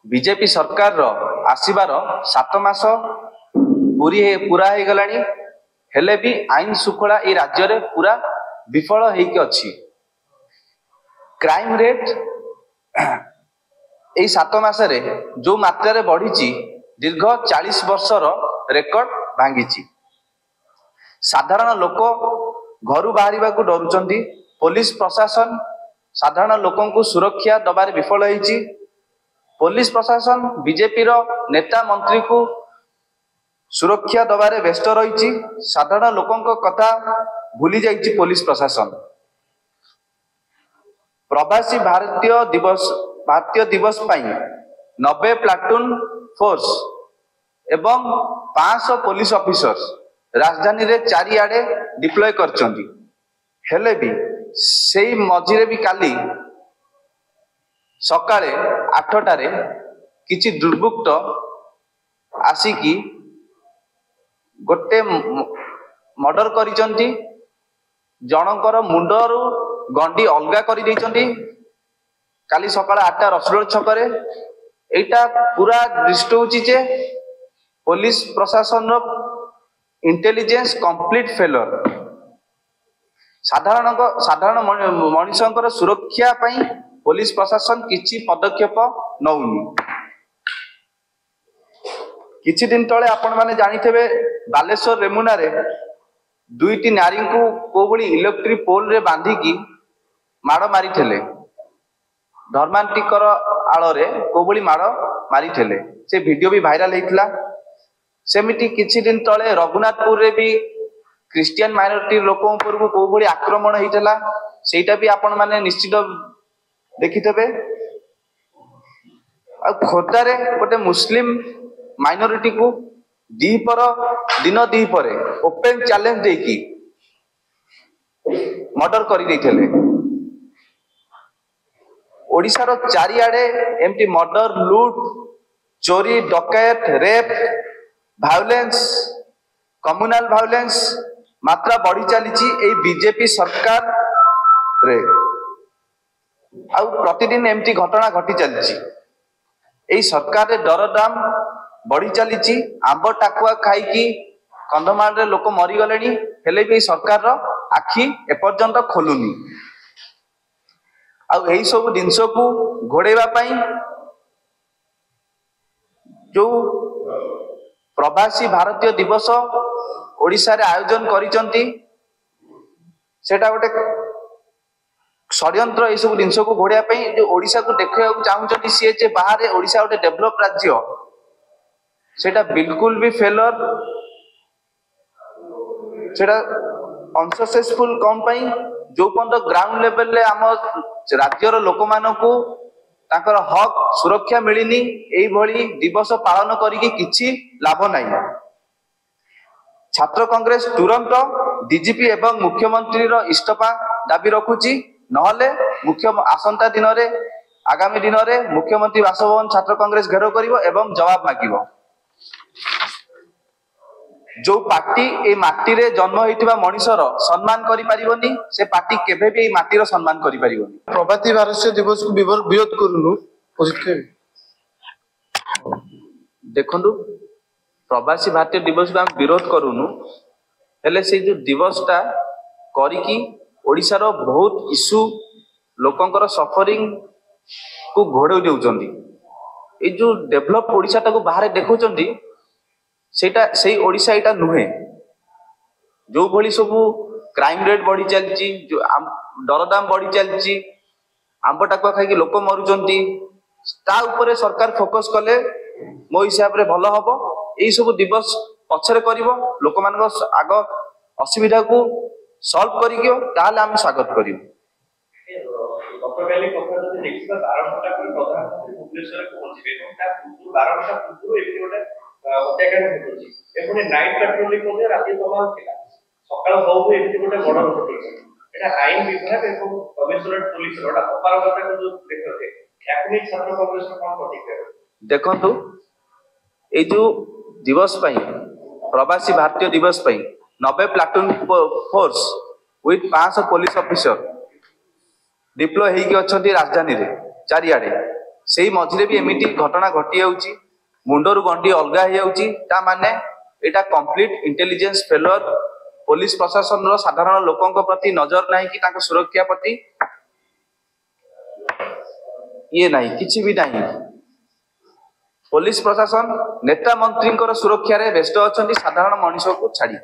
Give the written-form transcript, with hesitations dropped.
BJP सरकार रो आसीबार 7 मास पूरा हो गलानी हेले भी आईन श्रृंखला ए राज्य रे पूरा विफल होइके अछि। क्राइम रेट ए 7 मास रे जो मात्रा रे बढ़ी दीर्घ 40 वर्षर रेकर्ड भांगी। साधारण लोक घर बाहर को डरुचंती। पुलिस प्रशासन साधारण लोकों को सुरक्षा दबारे विफल होइछि। पुलिस प्रशासन बीजेपी रो नेता मंत्री को सुरक्षा दबारे व्यस्त रही। साधारण लोकों कथा भूली जाइछि पुलिस प्रशासन। प्रवासी भारतीय दिवस पाई 90 प्लाटून फोर्स एवं 500 पुलिस ऑफिसर्स राजधानी रे चारिआडे डिप्लॉय करचंती। हेले भी सेई मझिरे भी काली सकाळे 8टारे किछि दुर्बृत्त आसिकी गोटे मर्डर करिचंती। जनकर मुंडरू गंडी अलगा करि दैचंती काली सकाळ 8टा रसुलर छकरे। एटा पूरा दृष्ट होची जे पुलिस प्रशासन रो इंटेलिजेंस कंप्लीट फेलर। साधारण मनुष्यंकर सुरक्षा पई पुलिस प्रशासन किछि पदक्षेप नउनी। किछि दिन तळे आपण माने जानिथेबे बालेश्वर रेमुना रे दुईटी नारी को कोबळी इलेक्ट्रिक पोल रे बांधिकी माड़ मारिथेले। धर्मांतिकर आଳରେ कोबळी माड़ मारिथेले। से वीडियो भी वायरल हेतिला। सेमिति किछि दिन तळे रघुनाथपुर रे भी क्रिश्चियन माइनॉरिटी लोकों ऊपर को कोबळी आक्रमण हेतिला। सेटा भी आपण माने निश्चित देखिथेबे। आ खोर्धा रे गोटे मुस्लिम माइनॉरिटी को दिन दीपरे ओपन चैलेंज देकी मर्डर करि दैथेले। ओडिसा रो चारिआडे एमटी मर्डर लूट चोरी डकैत रेप वायलेंस कम्युनल वायलेंस मात्रा बढ़ी चली बीजेपी सरकार रे। आ प्रतिदिन एमती घटना घटी चली। सरकार रे दरदाम बढ़ी चली। आंब टाकुआ खाई कंधमाल रे लोक मरीगले हेले भी सरकार रो आखि एपर्यंत खोलुनी। आई सब जिनस को घोड़ेवा पाई जो प्रवासी भारतीय दिवस ओडिशा रे आयोजन करिसंती सेटा गोटे षड्यंत्र। सब जिनस को घोड़िया पाई जो ओडिशा को देखा चाहूँगी सी जे बाहर ओडिशा गोटे डेभलप राज्य सेटा बिल्कुल भी फेलर। सेटा अनसक्सेसफुल कौन पाई जो पर्यंत ग्राउंड लेवल रे आम राज्यर लोक मानकू तांकर हक सुरक्षा मिलिनी एई भली दिवस पालन करिकी किछि लाभ नाही। छात्र कांग्रेस तुरंत डीजीपी एवं मुख्यमंत्री रो इस्तीफा दाबी रखुची। नहले आसंता दिन रे आगामी दिन रे मुख्यमंत्री बासभवन छात्र कांग्रेस घेराव करिवो एवं जवाब मागिवो। जो पार्टी ए माटी रे जन्म होइतिबा मनुष्यर सम्मान करि परिबोनी से पार्टी केबे भी ए माटीर सम्मान करि परिबोनी। प्रवासी भारतीय दिवस को विरोध करूनु देखंदु प्रवासी भारतीय दिवस को हम विरोध करूनु हेले से जो दिवसटा करिकी ओडिसा रो बहुत इश्यू लोकंकर सफरिंग को घोड़े देउचंदी। ए जो डेवलप ओडिसा ताको बाहर देखौचंदी सेटा सेही ओडिसा एटा नुहे। जो भली सब क्राइम रेट बढ़ी चलची जो दरदाम बढ़ी चलची आंब टाकुआ खाई लोक मरुचंती ता उपरे सरकार फोकस कले मो हिसाब रे भल हबो। एई सब दिवस पछरे करिवो लोक मानक आग असुविधा को सॉल्व करियो ताले हम स्वागत करियो। गतकाली कथा जदि देखिबा 12 घंटा पर प्रधानमंत्री भुवनेश्वर पहुंचबे এবং ता 12 घंटा पूर्व एबि गोटे हत्याकांड हेतुची एपुनी नाइट पेट्रोलिंग मध्ये राती तमाम थिला सकाळ होउ एबि गोटे बड़ घटना। एटा आईन विभाग एवं कमिशनरेट पुलिस रोडा अपारगता को जो देखते याकुनी छात्र कांग्रेस कोन प्रतिक्रिया देखंतु ए जो दिवस पई प्रवासी भारतीय दिवस पई 90 platoon force with 500 police officer deploy हेकी अछंती राजधानी रे चारिआडे। सेई मझिरे भी एमिटी घटना घटी जाउची मुंडरू गंडी अलगा हो जाउची ता माने एटा कंप्लीट इंटेलिजेंस फेलर पुलिस प्रशासन रो साधारण लोकंक प्रति नजर नहीं कि तांको सुरक्षा प्रति ये नहीं किछि भी नहीं पुलिस प्रशासन नेता मंत्री सुरक्षा रे व्यस्त अछंती साधारण मनुष्य को छाड़ी